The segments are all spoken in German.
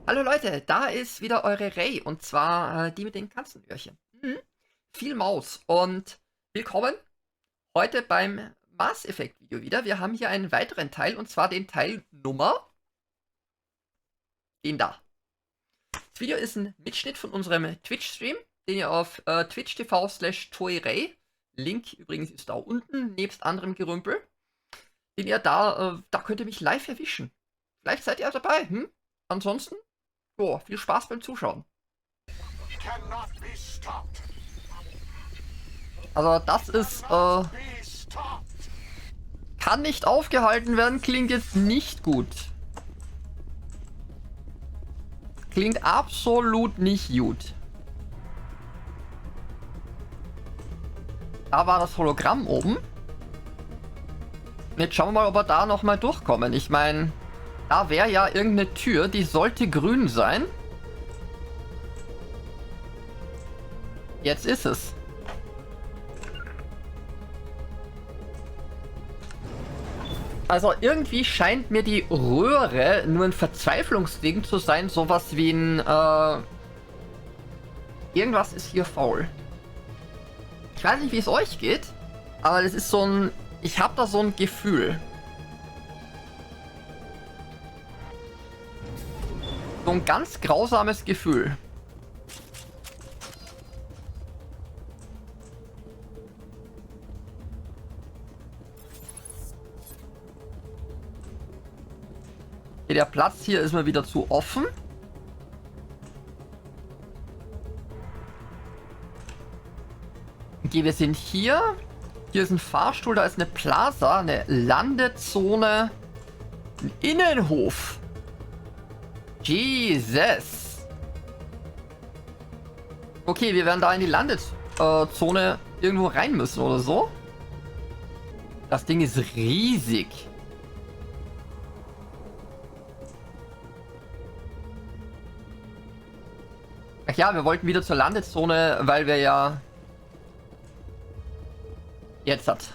Hallo Leute, da ist wieder eure Ray und zwar die mit den Katzenöhrchen. Viel Maus und willkommen heute beim Mass Effect Video wieder. Wir haben hier einen weiteren Teil und zwar den Teil Nummer, den da. Das Video ist ein Mitschnitt von unserem Twitch-Stream, den ihr auf twitch.tv/ToeiRei, Link übrigens ist da unten, nebst anderem Gerümpel, den ihr da könnt ihr mich live erwischen. Vielleicht seid ihr dabei, Ansonsten, viel Spaß beim Zuschauen. Also das ist, kann nicht aufgehalten werden, klingt jetzt nicht gut. Klingt absolut nicht gut. Da war das Hologramm oben. Jetzt schauen wir mal, ob wir da nochmal durchkommen. Ich meine, da wäre ja irgendeine Tür, die sollte grün sein. Jetzt ist es. Also irgendwie scheint mir die Röhre nur ein Verzweiflungsding zu sein. Sowas wie ein... irgendwas ist hier faul. Ich weiß nicht, wie es euch geht. Aber das ist so ein... Ich habe da so ein Gefühl. So ein ganz grausames Gefühl. Okay, der Platz hier ist mir wieder zu offen. Okay, wir sind hier. Hier ist ein Fahrstuhl, da ist eine Plaza, eine Landezone, ein Innenhof. Jesus. Okay, wir werden da in die Landezone irgendwo rein müssen oder so. Das Ding ist riesig. Ach ja, wir wollten wieder zur Landezone, weil wir ja... Jetzt hat.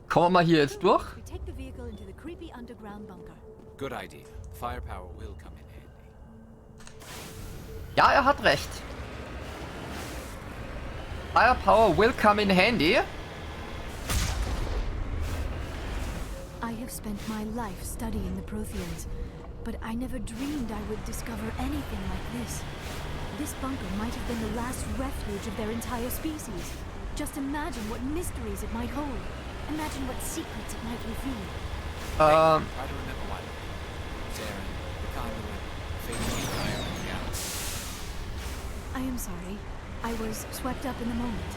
Kommen wir mal hier jetzt durch. Ja, er hat recht. Firepower will come in handy. I have spent my life studying the Protheans, but I never dreamed I would discover anything like this. This bunker might have been the last refuge of their entire species. Just imagine what mysteries it might hold. Imagine what secrets it might reveal. I am sorry. I was swept up in the moment.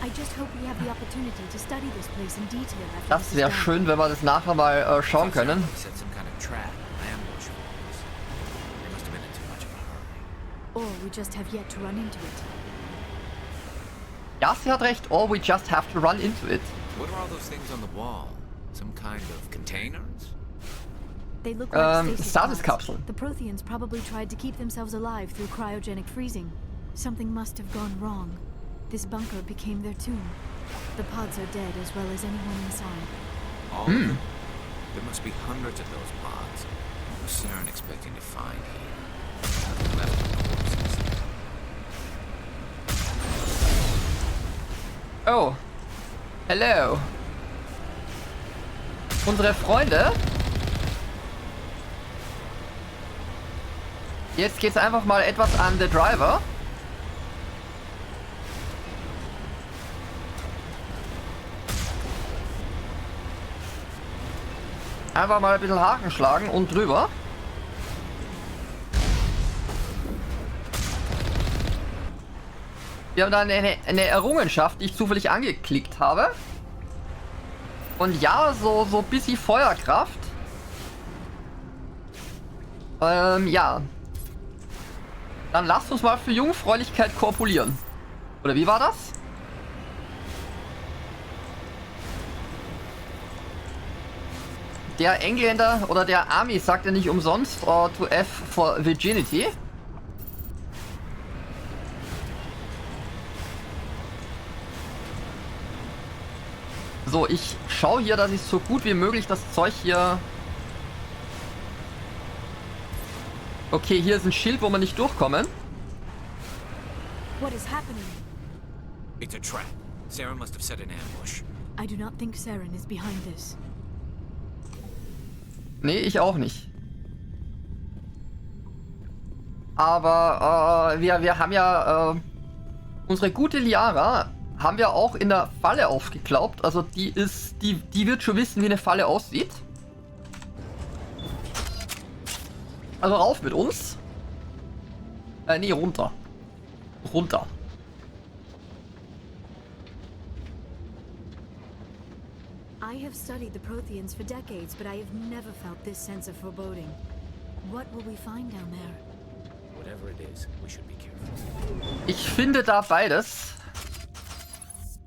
I just hope we have the opportunity to study this place in detail after. Das wäre schön, wenn wir das nachher mal schauen können. Or we just have yet to run into it. Ja, sie hat recht. Or we just have to run into it. What are all those things on the wall? Some kind of containers? They look like status capsule. The Protheans probably tried to keep themselves alive through cryogenic freezing. Something must have gone wrong. This bunker became their tomb. The pods are dead as well as anyone inside. All of them? There must be hundreds of those pods. What was CERN expecting to find here? Left corpses. Oh. Hello. Unsere Freunde. Jetzt geht's einfach mal etwas an the Driver. Einfach mal ein bisschen Haken schlagen und drüber. Wir haben da eine Errungenschaft, die ich zufällig angeklickt habe. Und ja, so ein bisschen Feuerkraft. Ja. Dann lasst uns mal für Jungfräulichkeit korpulieren. Oder wie war das? Der Engländer oder der Ami sagt ja nicht umsonst to F for Virginity. So, ich schaue hier, dass ich so gut wie möglich das Zeug hier... Okay, hier ist ein Schild, wo wir nicht durchkommen. What is happening? It's a trap. Sarah must have set an ambush. I do not think Saren is behind this. Nee, ich auch nicht. Aber wir haben ja unsere gute Liara haben wir auch in der Falle aufgeklaubt. Also die wird schon wissen, wie eine Falle aussieht. Also rauf mit uns. Nee, runter. Runter. I have studied the Protheans for decades, but I have never felt this sense of foreboding. What will we find down there? Whatever it is, we should be careful. Ich finde da beides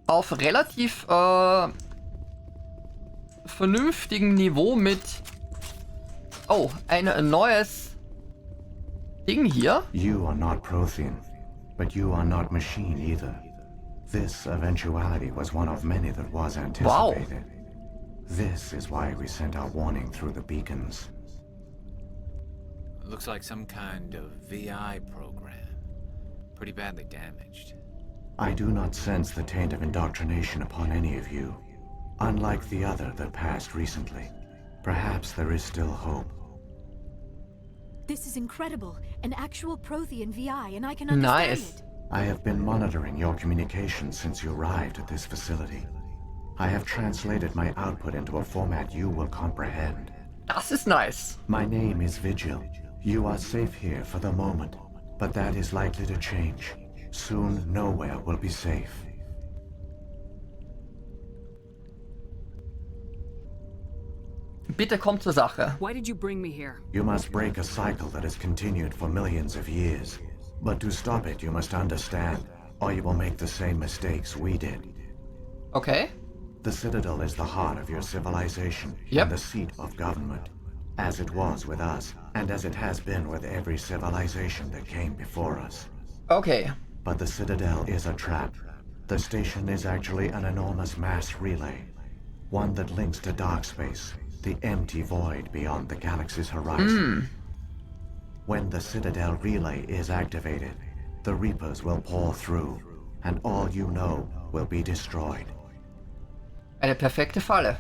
auf relativ vernünftigem Niveau mit... Oh, ein neues Ding hier. You are not Prothean, but you are not machine either. This eventuality was one of many that was anticipated. This is why we sent our warning through the beacons. Looks like some kind of VI program. Pretty badly damaged. I do not sense the taint of indoctrination upon any of you, unlike the other that passed recently. Perhaps there is still hope. This is incredible. An actual Prothean VI, and I can understand Nice. it. I have been monitoring your communications since you arrived at this facility. I have translated my output into a format you will comprehend. Das ist nice. My name is Vigil. You are safe here for the moment, but that is likely to change. Soon, nowhere will be safe. Bitte komm zur Sache. Why did you bring me here? You must break a cycle that has continued for millions of years. But to stop it, you must understand, or you will make the same mistakes we did. Okay. The Citadel is the heart of your civilization Yep. and the seat of government, as it was with us, and as it has been with every civilization that came before us. Okay. But the Citadel is a trap. The station is actually an enormous mass relay, one that links to dark space, the empty void beyond the galaxy's horizon. When the Citadel relay is activated, the Reapers will pour through, and all you know will be destroyed. Eine perfekte Falle.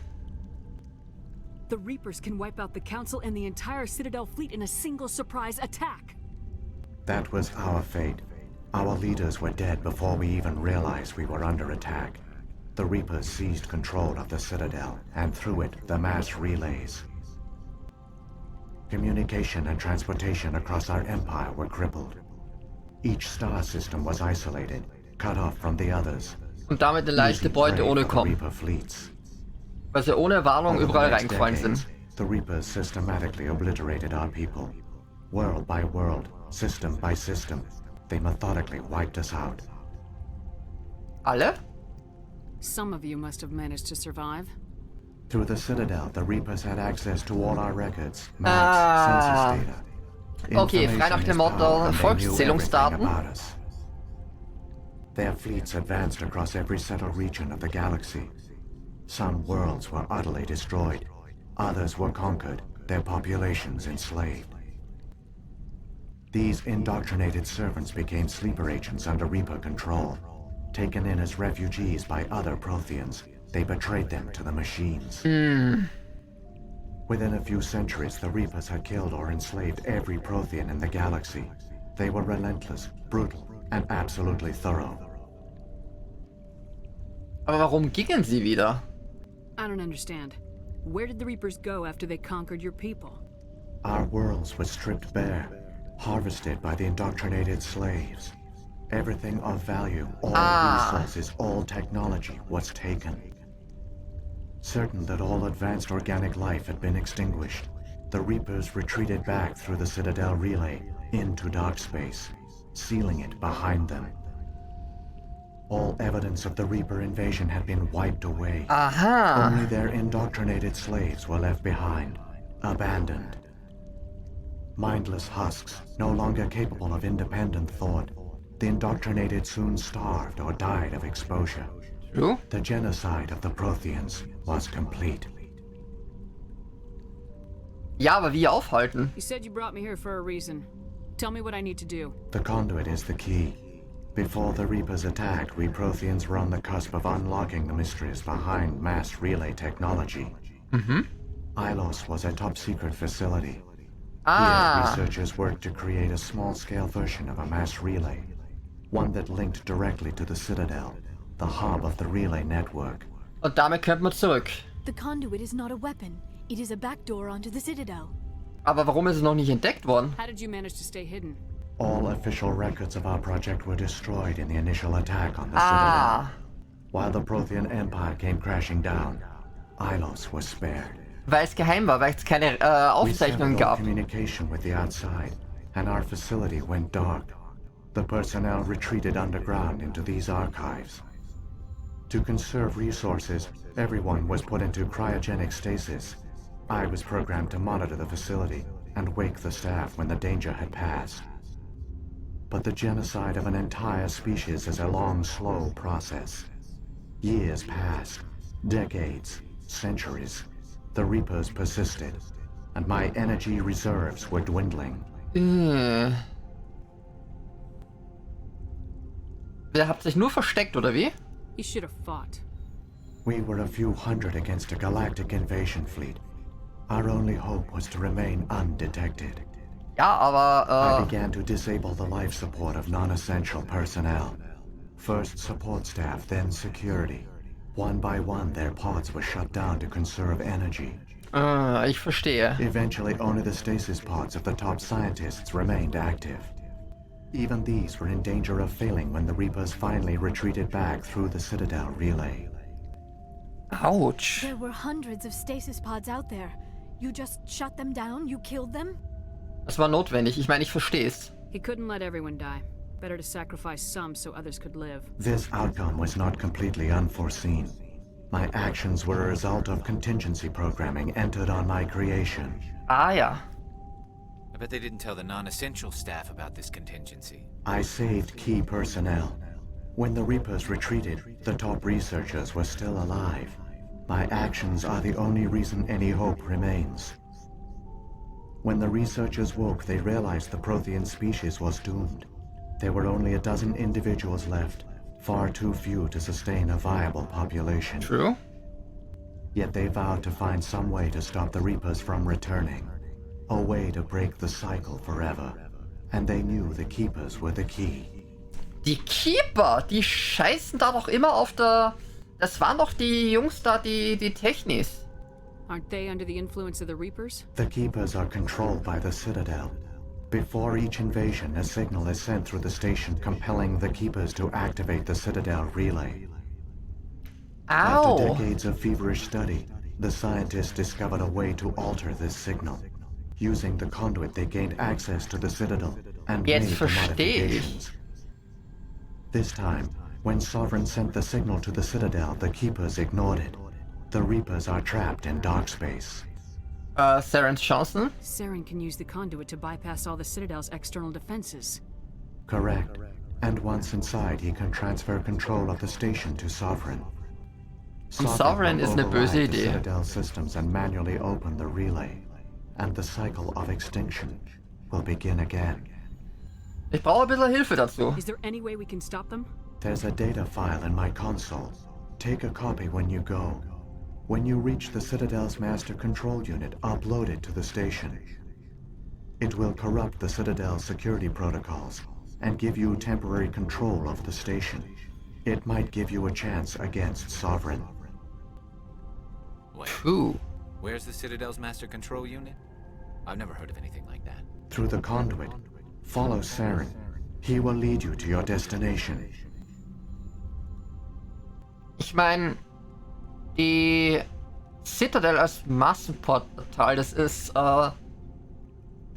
The Reapers can wipe out the Council and the entire Citadel fleet in a single surprise attack. That was our fate. Our leaders were dead before we even realized we were under attack. The Reapers seized control of the Citadel, and through it, the mass relays. Communication and transportation across our empire were crippled. Each star system was isolated, cut off from the others. Und damit eine leichte Easy Beute prey ohne for the Kommen. Reaper fleets. Weil sie ohne Warnung Over the überall next reingefallen sind. decades, the Reapers systematically obliterated our people. World by world, system by system, they methodically wiped us out. Alle? Some of you must have managed to survive. Through the Citadel, the Reapers had access to all our records, maps, Ah. census data. Okay, frei nach Information dem is Motto power, and they knew Volkszählungsdaten. everything about us. Their fleets advanced across every settled region of the galaxy. Some worlds were utterly destroyed. Others were conquered, their populations enslaved. These indoctrinated servants became sleeper agents under Reaper control. Taken in as refugees by other Protheans, they betrayed them to the machines. Within a few centuries, the Reapers had killed or enslaved every Prothean in the galaxy. They were relentless, brutal, and absolutely thorough. Aber warum gingen sie wieder? I don't understand. Where did the Reapers go after they conquered your people? Our worlds were stripped bare, harvested by the indoctrinated slaves. Everything of value, all resources, all technology was taken. Certain that all advanced organic life had been extinguished, the Reapers retreated back through the Citadel relay into dark space, sealing it behind them. All evidence of the Reaper invasion had been wiped away. Aha. Only their indoctrinated slaves were left behind, abandoned. Mindless husks, no longer capable of independent thought, the indoctrinated soon starved or died of exposure. True. The genocide of the Protheans was complete. Ja, aber wie aufhalten? You said you brought me here for a reason. Tell me what I need to do. The conduit is the key. Before the Reapers attacked, we Protheans were on the cusp of unlocking the mysteries behind mass relay technology. Ilos was a top-secret facility. Here, researchers worked to create a small-scale version of a mass relay, one that linked directly to the Citadel, the hub of the relay network. Und damit könnte man zurück. The conduit is not a weapon. It is a backdoor onto the Citadel. Aber warum ist es noch nicht entdeckt worden? How did you manage to stay hidden? All official records of our project were destroyed in the initial attack on the Citadel. While the Prothean Empire came crashing down, Ilos was spared. Weil es geheim war, weil es keine We severed Aufzeichnungen all gab. communication with the outside, and our facility went dark. The personnel retreated underground into these archives. To conserve resources, everyone was put into cryogenic stasis. I was programmed to monitor the facility and wake the staff when the danger had passed. But the genocide of an entire species is a long, slow process. Years passed, decades, centuries. The Reapers persisted, and my energy reserves were dwindling. Ihr habt sich nur versteckt, oder wie? You should have fought. We were a few hundred against a galactic invasion fleet. Our only hope was to remain undetected. Ja, I aber began to disable the life support of non-essential personnel. First support staff, then security. One by one, their pods were shut down to conserve energy. ich verstehe. Eventually, only the stasis pods of the top scientists remained active. Even these were in danger of failing when the Reapers finally retreated back through the Citadel relay. Autsch. There were hundreds of stasis pods out there. You just shut them down? You killed them? Das war notwendig. Ich meine, ich versteh's. He couldn't let everyone die. Better to sacrifice some so others could live. This outcome was not completely unforeseen. My actions were a result of contingency programming entered on my creation. Ja. I bet they didn't tell the non-essential staff about this contingency. I saved key personnel. When the Reapers retreated, the top researchers were still alive. My actions are the only reason any hope remains. When the researchers woke, they realized the Prothean species was doomed. There were only a dozen individuals left, far too few to sustain a viable population. True. Yet they vowed to find some way to stop the Reapers from returning. A way to break the cycle forever. And they knew the Keepers were the key. Die Keeper, die scheißen da doch immer auf der... Das waren doch die Jungs da, die Technis. Aren't they under the influence of the Reapers? The Keepers are controlled by the Citadel. Before each invasion, a signal is sent through the station compelling the Keepers to activate the Citadel relay. After Au. decades of feverish study, the scientists discovered a way to alter this signal. Using the conduit, they gained access to the Citadel and Jetzt made the verstehe ich. modifications. This time, when Sovereign sent the signal to the Citadel, the Keepers ignored it. The Reapers are trapped in dark space. Sarens Chancen? Saren can use the conduit to bypass all the Citadel's external defenses. Correct. And once inside, he can transfer control of the station to Sovereign. Sovereign will ist eine böse override the Idee. Citadel systems and manually open the relay. And the cycle of extinction will begin again. Ich brauche ein bisschen Hilfe dazu. Is there any way we can stop them? There's a data file in my console. Take a copy when you go. When you reach the Citadel's master control unit, upload it to the station. It will corrupt the Citadel's security protocols and give you temporary control of the station. It might give you a chance against Sovereign. Wait, Ooh. where's the Citadel's master control unit? I've never heard of anything like that. Through the conduit, follow Saren. He will lead you to your destination. Ich meine, die Citadel als Massenportal, das ist der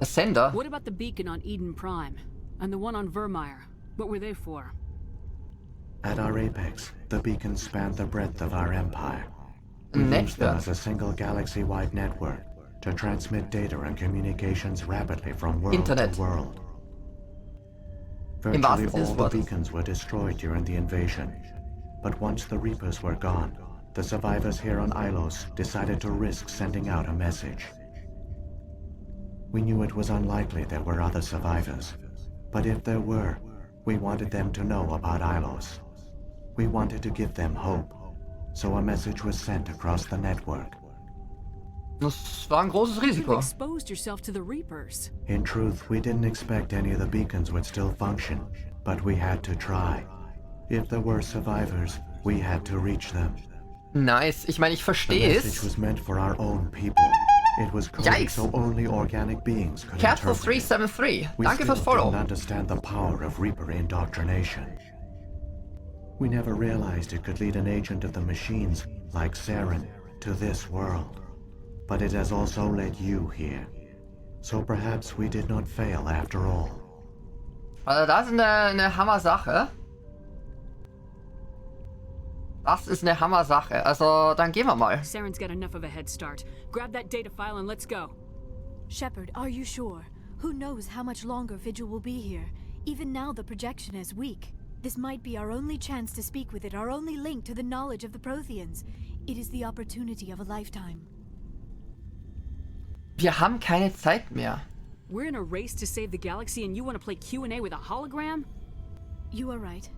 Sender. What about the beacon on Eden Prime? And the one on Vermeer? What were they for? At our apex, the beacons spanned the breadth of our empire. We used them Netzwerk. as a single galaxy-wide network to transmit data and communications rapidly from world Internet. to world. Im Virtually wahrsten Sinne all des the Wortes. beacons were destroyed during the invasion. But once the Reapers were gone, the survivors here on Ilos decided to risk sending out a message. We knew it was unlikely there were other survivors, but if there were, we wanted them to know about Ilos. We wanted to give them hope, so a message was sent across the network. Das war ein großes You've Risiko. exposed yourself to the Reapers. In truth, we didn't expect any of the beacons would still function, but we had to try. If there were survivors, we had to reach them. Nice. Ich meine, ich The verstehe message es. was meant for our own people. It was coded Yikes. so only organic beings could Castle interpret it. 373. We Danke still fürs Follow. didn't understand the power of Reaper indoctrination. We never realized it could lead an agent of the machines, like Saren, to this world. But it has also led you here. So perhaps we did not fail after all. Also das ist eine Hammer-Sache. Das ist eine Hammer-Sache. Also, dann gehen wir mal. Saren's got enough of a head start. Grab that data file and let's go. Shepard, are you sure? Who knows how much longer Vigil will be here? Even now the projection is weak. This might be our only chance to speak with it, our only link to the knowledge of the Protheans. It is the opportunity of a lifetime. Wir haben keine Zeit mehr. We're in a race to save the galaxy and you want to play Q&A with a hologram? You are right.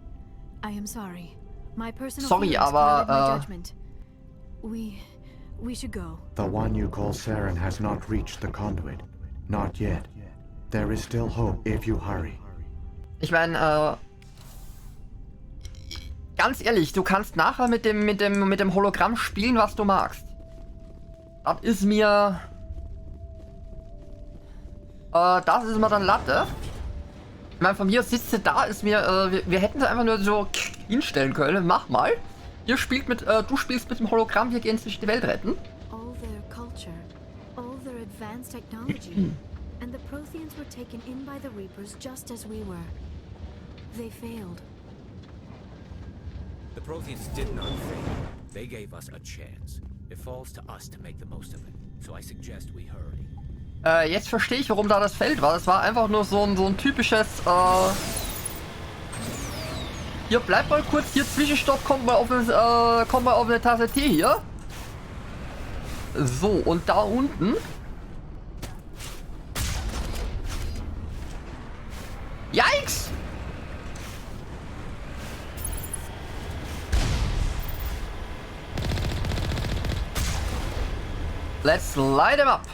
I am sorry. My personal Sorry, feelings aber, clouded my judgment. We should go. The one you call Saren has not reached the conduit. Not yet. There is still hope if you hurry. Ich meine, ganz ehrlich, du kannst nachher mit dem Hologramm spielen, was du magst. Das ist mir dann Latte. Ich meine, von mir aus sitzt sie da, ist mir, wir hätten sie einfach nur so hinstellen können. Mach mal. Du spielst mit dem Hologramm, wir gehen zwischen die Welt retten. All their culture, all their advanced technology, and the Protheans were taken in by the Reapers just as we were. They failed. The Protheans did not fail. They gave us a chance. It falls to us to make the most of it. So I suggest we hurry. Jetzt verstehe ich, warum da das Feld war. Das war einfach nur so ein typisches, hier, bleib mal kurz, hier Zwischenstopp, kommt mal auf eine Tasse Tee hier. So, und da unten. Yikes! Let's light him up.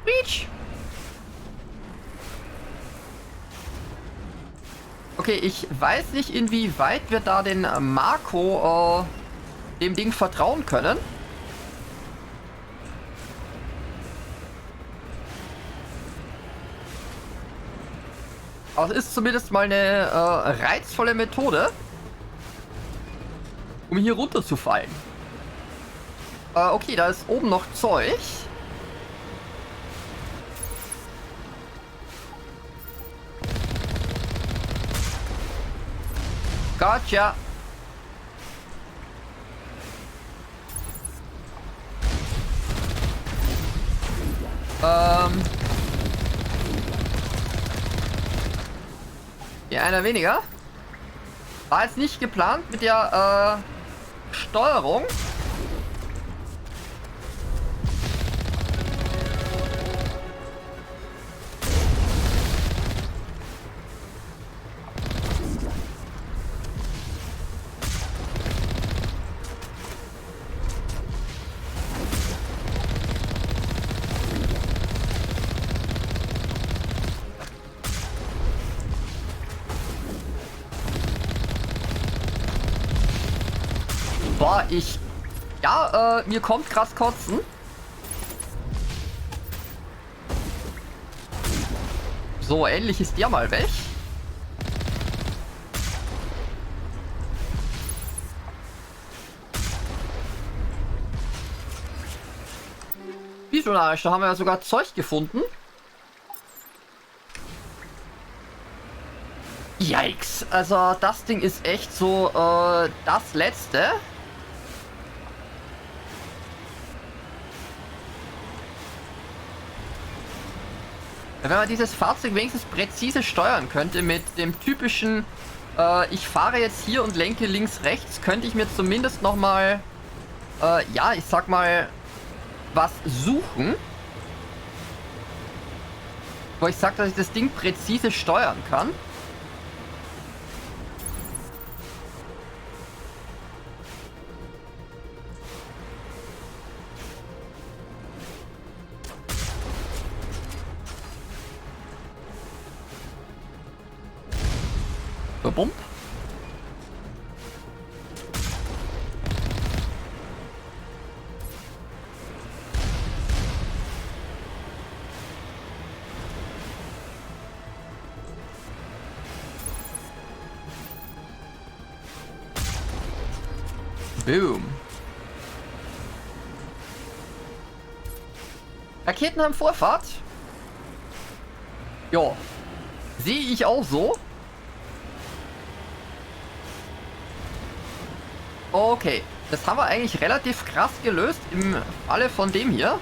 Reach. Okay, ich weiß nicht, inwieweit wir da den Marco dem Ding vertrauen können. Aber es ist zumindest mal eine reizvolle Methode, um hier runterzufallen. Okay, da ist oben noch Zeug. Gotcha. Ja, einer weniger. War jetzt nicht geplant mit der Steuerung. Boah, mir kommt krass Kotzen. So, ähnlich ist der mal weg. Wieso nicht? Da haben wir ja sogar Zeug gefunden. Yikes, also das Ding ist echt so das Letzte. Wenn man dieses Fahrzeug wenigstens präzise steuern könnte mit dem typischen, ich fahre jetzt hier und lenke links, rechts, könnte ich mir zumindest nochmal, ja, ich sag mal, was suchen. Wo ich sage, dass ich das Ding präzise steuern kann. Bump. Boom. Raketen haben Vorfahrt. Jo. Sehe ich auch so. Okay. Das haben wir eigentlich relativ krass gelöst im Falle von dem hier.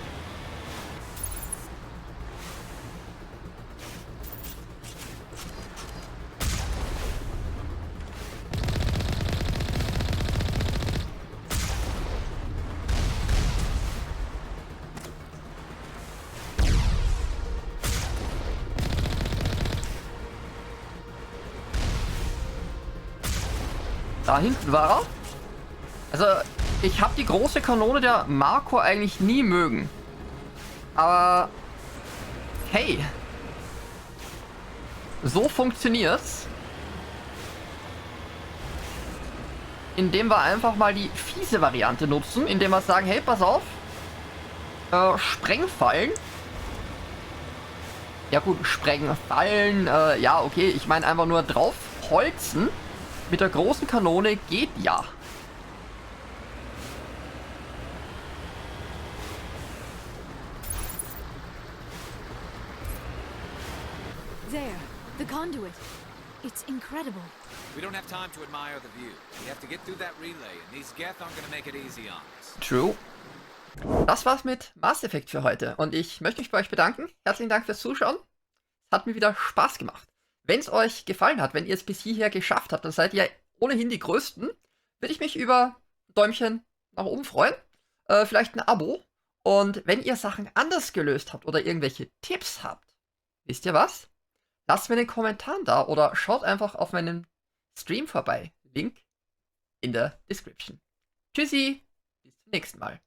Da hinten war er. Also, ich habe die große Kanone der Marco eigentlich nie mögen. Aber, hey. So funktioniert's. Indem wir einfach mal die fiese Variante nutzen. Indem wir sagen, hey, pass auf. Sprengfallen. Ja gut, Sprengfallen. Ja, okay, ich meine einfach nur drauf holzen. Mit der großen Kanone geht ja. There, the conduit. It's incredible. We don't have time to admire the view. We have to get through that relay, and these Geth aren't gonna make it easy on us. True. Das war's mit Mass Effect für heute. Und ich möchte mich bei euch bedanken. Herzlichen Dank fürs Zuschauen. Hat mir wieder Spaß gemacht. Wenn es euch gefallen hat, wenn ihr es bis hierher geschafft habt, dann seid ihr ohnehin die Größten. Würde ich mich über ein Däumchen nach oben freuen. Vielleicht ein Abo. Und wenn ihr Sachen anders gelöst habt oder irgendwelche Tipps habt, wisst ihr was? Lasst mir einen Kommentar da oder schaut einfach auf meinem Stream vorbei. Link in der Description. Tschüssi, bis zum nächsten Mal.